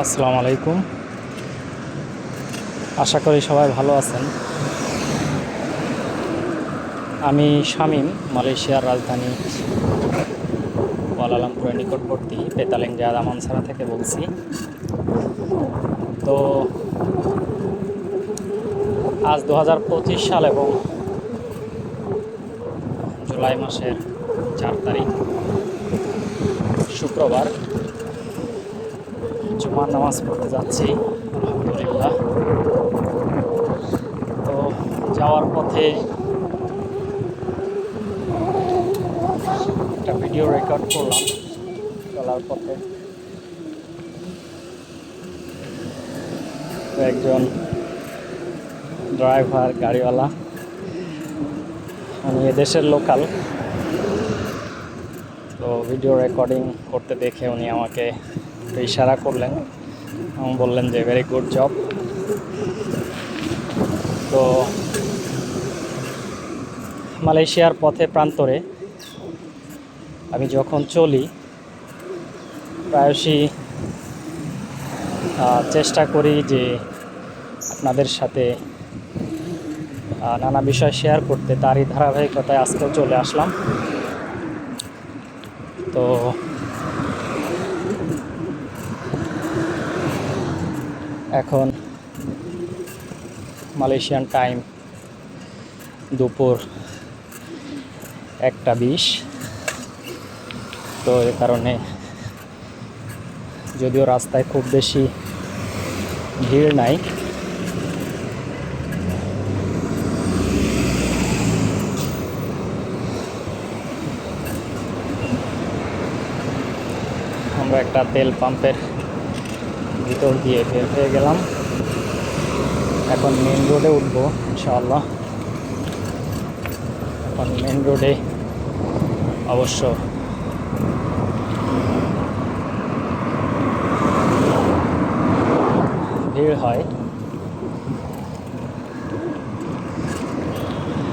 আসসালামু আলাইকুম। আশা করি সবাই ভালো আছেন। আমি শামীম, মালয়েশিয়ার রাজধানী কুয়ালালামপুরের নিকটবর্তী পেতালিং জায়দ আমানসারা থেকে বলছি। তো আজ 2025 সাল এবং জুলাই মাসের 4 তারিখ শুক্রবার। জুমার নামাজ পড়তে যাচ্ছি আলহামদুলিল্লাহ। তো যাওয়ার পথে একটা ভিডিও রেকর্ড করলাম চলার পথে। একজন ড্রাইভার, গাড়িওয়ালা, উনি এদেশের লোকাল। তো ভিডিও রেকর্ডিং করতে দেখে উনি আমাকে ইশারা করলেন এবং বললেন যে ভেরি গুড জব। তো মালয়েশিয়ার পথে প্রান্তরে আমি যখন চলি প্রায়শই চেষ্টা করি যে আপনাদের সাথে নানা বিষয় শেয়ার করতে। তারই ধারাবাহিকতায় আজকেও চলে আসলাম। তো এখন মালয়েশিয়ান টাইম দুপুর 1:20। তো এ কারণে যদিও রাস্তায় খুব বেশি ভিড় নাই, আমরা একটা তেল পাম্পের ভিতর দিয়ে বের হয়ে গেলাম। এখন মেন রোডে উঠবো ইনশাআল্লাহ। এখন মেন রোডে অবশ্য ভিড় হয়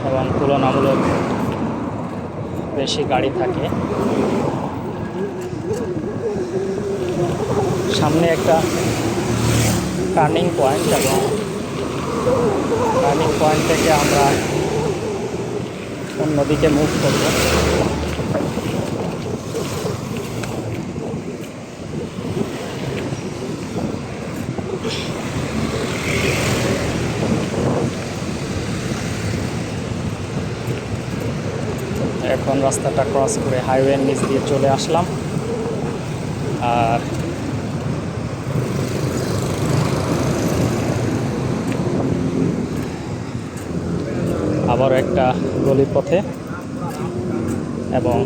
এবং তুলনামূলক বেশি গাড়ি থাকে। সামনে একটা টার্নিং পয়েন্ট এবং টার্নিং পয়েন্ট থেকে আমরা অন্যদিকে মুভ করব। এখন রাস্তাটা ক্রস করে হাইওয়ের নিচ দিয়ে চলে আসলাম। আর আবারও একটা গলি পথে এবং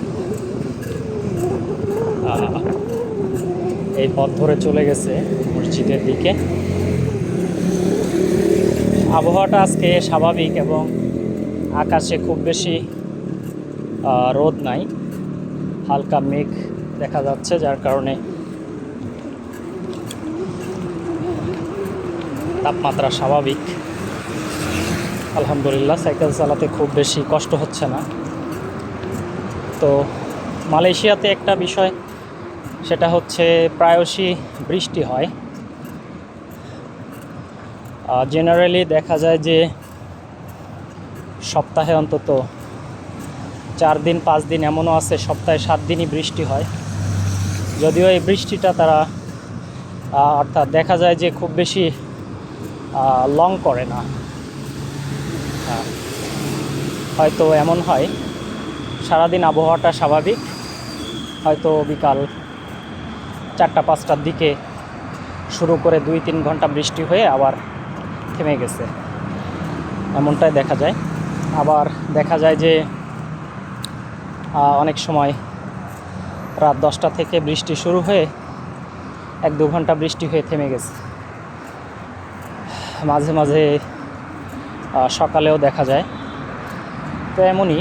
এই পথ ধরে চলে গেছে মসজিদের দিকে। আবহাওয়াটা আজকে স্বাভাবিক এবং আকাশে খুব বেশি রোদ নাই, হালকা মেঘ দেখা যাচ্ছে, যার কারণে তাপমাত্রা স্বাভাবিক। আলহামদুলিল্লাহ, সাইকেল চালাতে খুব বেশি কষ্ট হচ্ছে না। তো মালয়েশিয়াতে একটা বিষয়, সেটা হচ্ছে প্রায়শই বৃষ্টি হয়। জেনারেলি দেখা যায় যে সপ্তাহে অন্তত 4 দিন 5 দিন, এমনও আছে সপ্তাহে 7 দিনই বৃষ্টি হয়। যদিও এই বৃষ্টিটা তারা অর্থাৎ দেখা যায় যে খুব বেশি লং করে না। হয়তো এমন হয় সারাদিন আবহাওয়াটা স্বাভাবিক, হয়তো বিকাল 4টা-5টার দিকে শুরু করে 2-3 ঘন্টা বৃষ্টি হয়ে আবার থেমে গেছে, এমনটাই দেখা যায়। আবার দেখা যায় যে অনেক সময় রাত 10টা থেকে বৃষ্টি শুরু হয়ে 1-2 ঘন্টা বৃষ্টি হয়ে থেমে গেছে। মাঝে মাঝে সকালেও দেখা যায়। তো এমনই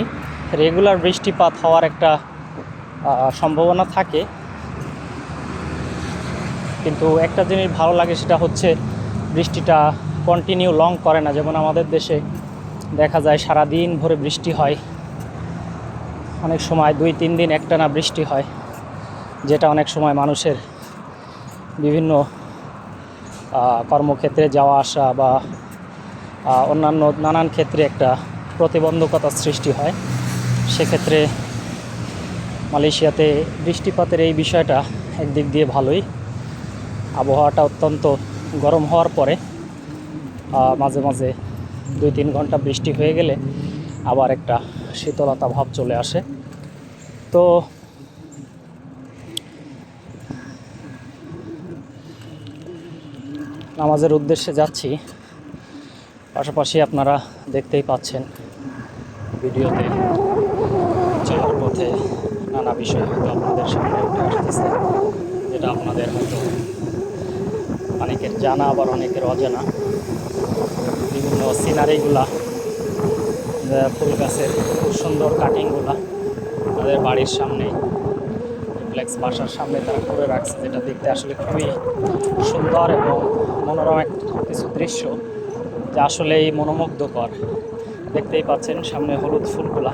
রেগুলার বৃষ্টিপাত হওয়ার একটা সম্ভাবনা থাকে। কিন্তু একটা জিনিস ভালো লাগে, সেটা হচ্ছে বৃষ্টিটা কন্টিনিউ লং করে না। যেমন আমাদের দেশে দেখা যায় সারাদিন ভরে বৃষ্টি হয়, অনেক সময় 2-3 দিন একটানা বৃষ্টি হয়, যেটা অনেক সময় মানুষের বিভিন্ন কর্মক্ষেত্রে যাওয়া আসা বা অন্যান্য নানান ক্ষেত্রে একটা প্রতিবন্ধকতার সৃষ্টি হয়। সেক্ষেত্রে মালয়েশিয়াতে বৃষ্টিপাতের এই বিষয়টা একদিক দিয়ে ভালোই। আবহাওয়াটা অত্যন্ত গরম হওয়ার পরে মাঝে মাঝে 2-3 ঘন্টা বৃষ্টি হয়ে গেলে আবার একটা শীতলতা ভাব চলে আসে। তো নামাজের উদ্দেশ্যে যাচ্ছি, পাশাপাশি আপনারা দেখতেই পাচ্ছেন ভিডিওতে চলার পথে নানা বিষয় হয়তো আপনাদের সামনে উঠে আসতেছে, যেটা আপনাদের হয়তো অনেকের জানা আবার অনেকের অজানা। বিভিন্ন সিনারিগুলা, ফুল গাছের খুব সুন্দর কাটিংগুলা তাদের বাড়ির সামনে, ফ্লেক্স বাসার সামনে তারা করে রাখছে, যেটা দেখতে আসলে খুবই সুন্দর এবং মনোরম কিছু দৃশ্য, যা আসলেই মনোমুগ্ধকর। দেখতেই পাচ্ছেন সামনে হলুদ ফুলগুলা।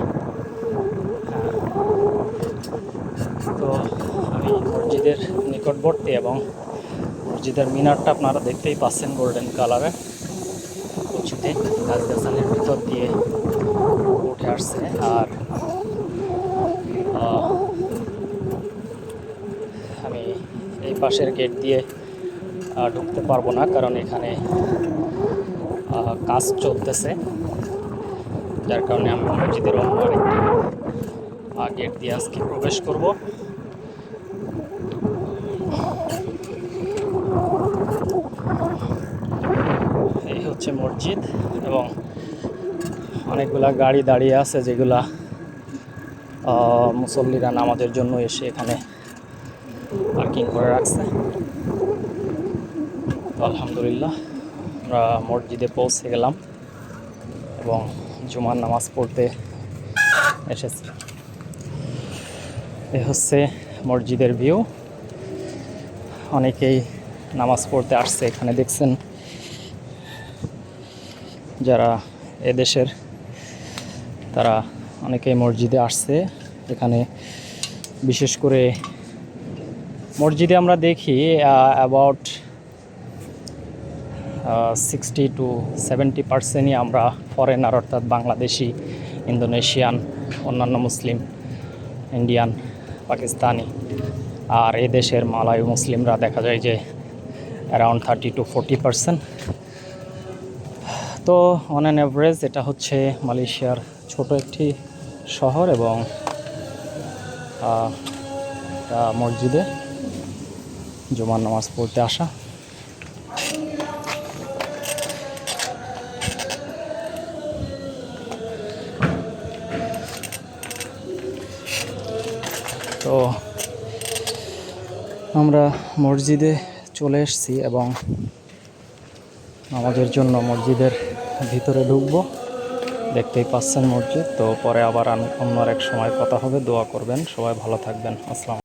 তো আমি মসজিদের নিকটবর্তী এবং মসজিদের মিনারটা আপনারা দেখতেই পাচ্ছেন গোল্ডেন কালারের, উঁচুতে গাছগাছালির ভিতর দিয়ে উঠে আসছে। আর আমি এই পাশের গেট দিয়ে ঢুকতে পারবো না, কারণ এখানে কাজ চলতেছে, যার কারণে আমি মসজিদের অন্য আরেকটি গেট দিয়ে আজকে প্রবেশ করব। এই হচ্ছে মসজিদ এবং অনেকগুলা গাড়ি দাঁড়িয়ে আছে, যেগুলা মুসল্লিরা নামাজের জন্য এসে এখানে পার্কিং করে রাখছে। তো আলহামদুলিল্লাহ আমরা মসজিদে পৌঁছে গেলাম এবং জুমার নামাজ পড়তে এসেছি। এ হচ্ছে মসজিদের ভিউ। অনেকেই নামাজ পড়তে আসছে এখানে, দেখছেন যারা এদেশের তারা অনেকেই মসজিদে আসছে। এখানে বিশেষ করে মসজিদে আমরা দেখি অ্যাবাউট 60-70% আমরা ফরেনার, অর্থাৎ বাংলাদেশি, ইন্দোনেশিয়ান, অন্যান্য মুসলিম, ইন্ডিয়ান, পাকিস্তানি, আর এই দেশের মালয় মুসলিমরা দেখা যায় যে অ্যারাউন্ড 30-40%। তো অন অ্যান অ্যাভারেজ এটা হচ্ছে মালয়েশিয়ার ছোট একটি শহর এবং মসজিদে জুমার নামাজ পড়তে আসা। তো আমরা মসজিদে চলে এসেছি এবং নামাজের জন্য মসজিদের ভিতরে ঢুকবো। দেখতেই পাচ্ছেন মসজিদ। তো পরে আবার অন্য এক সময় কথা হবে। দোয়া করবেন, সবাই ভালো থাকবেন। আসসালাম।